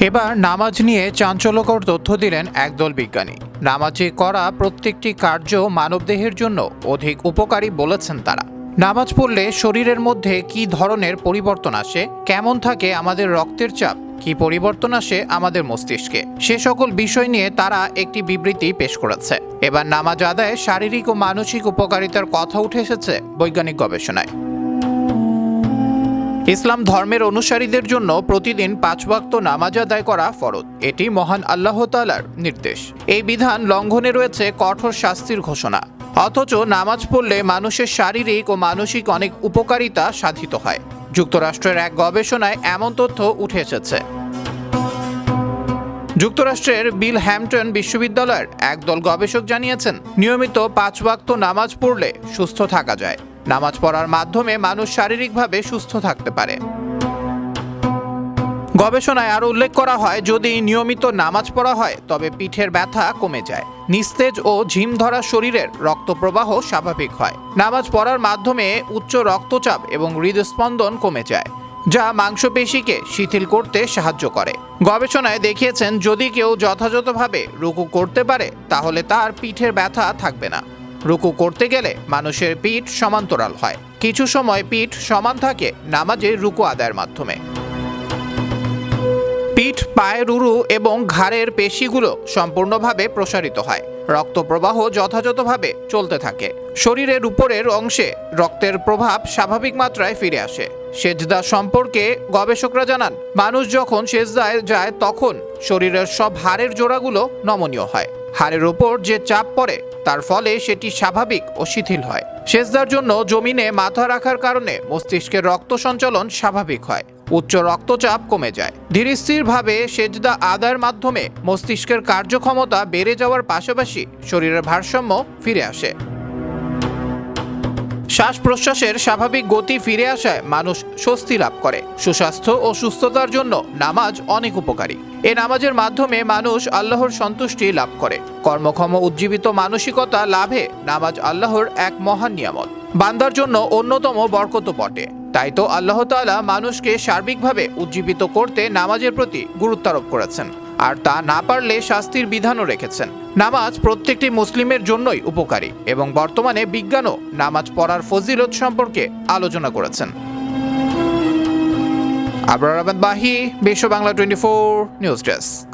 এবার নামাজ নিয়ে চাঞ্চল্যকর তথ্য দিলেন একদল বিজ্ঞানী। নামাজে করা প্রত্যেকটি কার্য মানবদেহের জন্য অধিক উপকারী বলেছেন তারা। নামাজ পড়লে শরীরের মধ্যে কী ধরনের পরিবর্তন আসে, কেমন থাকে আমাদের রক্তের চাপ, কি পরিবর্তন আসে আমাদের মস্তিষ্কে, সে সকল বিষয় নিয়ে তারা একটি বিবৃতি পেশ করেছে। এবার নামাজ আদায়ে শারীরিক ও মানসিক উপকারিতার কথা উঠে এসেছে বৈজ্ঞানিক গবেষণায়। ইসলাম ধর্মের অনুসারীদের জন্য প্রতিদিন 5 ওয়াক্ত নামাজ আদায় করা ফরজ। এটি মহান আল্লাহ তাআলার নির্দেশ। এই বিধান লঙ্ঘনে রয়েছে কঠোর শাস্তির ঘোষণা। অথচ নামাজ পড়লে মানুষের শারীরিক ও মানসিক অনেক উপকারিতা সাধিত হয়। যুক্তরাষ্ট্রের এক গবেষণায় এমন তথ্য উঠে এসেছে। যুক্তরাষ্ট্রের বিল হ্যাম্পটন বিশ্ববিদ্যালয়ের একদল গবেষক জানিয়েছেন, নিয়মিত 5 ওয়াক্ত নামাজ পড়লে সুস্থ থাকা যায়। নামাজ পড়ার মাধ্যমে মানুষ শারীরিকভাবে সুস্থ থাকতে পারে। গবেষণায় আরও উল্লেখ করা হয়, যদি নিয়মিত নামাজ পড়া হয় তবে পিঠের ব্যথা কমে যায়, নিস্তেজ ও ঝিম ধরা শরীরের রক্ত প্রবাহ স্বাভাবিক হয়। নামাজ পড়ার মাধ্যমে উচ্চ রক্তচাপ এবং হৃদস্পন্দন কমে যায়, যা মাংসপেশিকে শিথিল করতে সাহায্য করে। গবেষণায় দেখিয়েছেন, যদি কেউ যথাযথভাবে রুকু করতে পারে তাহলে তার পিঠের ব্যথা থাকবে না। রুকু করতে গেলে মানুষের পিঠ সমান্তরাল হয়। কিছু সময় পিঠ সমান থাকে নামাজে রুকু আদায়ের মাধ্যমে। পিঠ, পায়ের উরু এবং ঘাড়ের পেশিগুলো সম্পূর্ণভাবে প্রসারিত হয়। রক্ত প্রবাহ যথাযথভাবে চলতে থাকে। শরীরের উপরের অংশে রক্তের প্রভাব স্বাভাবিক মাত্রায় ফিরে আসে। সেজদা সম্পর্কে গবেষকরা জানান, মানুষ যখন সেজদায় যায় তখন শরীরের সব হাড়ের জোড়াগুলো নমনীয় হয়। হাড়ের উপর যে চাপ পড়ে তার ফলে সেটি স্বাভাবিক ও শিথিল হয়। সেজদার জন্য জমিনে মাথা রাখার কারণে মস্তিষ্কের রক্ত সঞ্চালন স্বাভাবিক হয়। উচ্চ রক্তচাপ কমে যায়। ধীরস্থিরভাবে সেজদা আদায়ের মাধ্যমে মস্তিষ্কের কার্যক্ষমতা বেড়ে যাওয়ার পাশাপাশি শরীরের ভারসাম্য ফিরে আসে। শ্বাস প্রশ্বাসের স্বাভাবিক গতি ফিরে আসায় মানুষ স্বস্তি লাভ করে। সুস্বাস্থ্য ও সুস্থতার জন্য নামাজ অনেক উপকারী। এ নামাজের মাধ্যমে মানুষ আল্লাহর সন্তুষ্টি লাভ করে। কর্মক্ষম উজ্জীবিত মানসিকতা লাভে নামাজ আল্লাহর এক মহান নিয়ামত, বান্দার জন্য অন্যতম বরকত বটে। তাই তো আল্লাহ তাআলা মানুষকে সার্বিকভাবে উজ্জীবিত করতে নামাজের প্রতি গুরুত্ব আরোপ করেছেন, আর তা না পারলে শাস্তির বিধানও রেখেছেন। নামাজ প্রত্যেকটি মুসলিমের জন্যই উপকারী এবং বর্তমানে বিজ্ঞানও নামাজ পড়ার ফজিলত সম্পর্কে আলোচনা করেছেন। আবরার আহমেদ বাহি, বিশ্ব বাংলা 24 নিউজ ডেস্ক।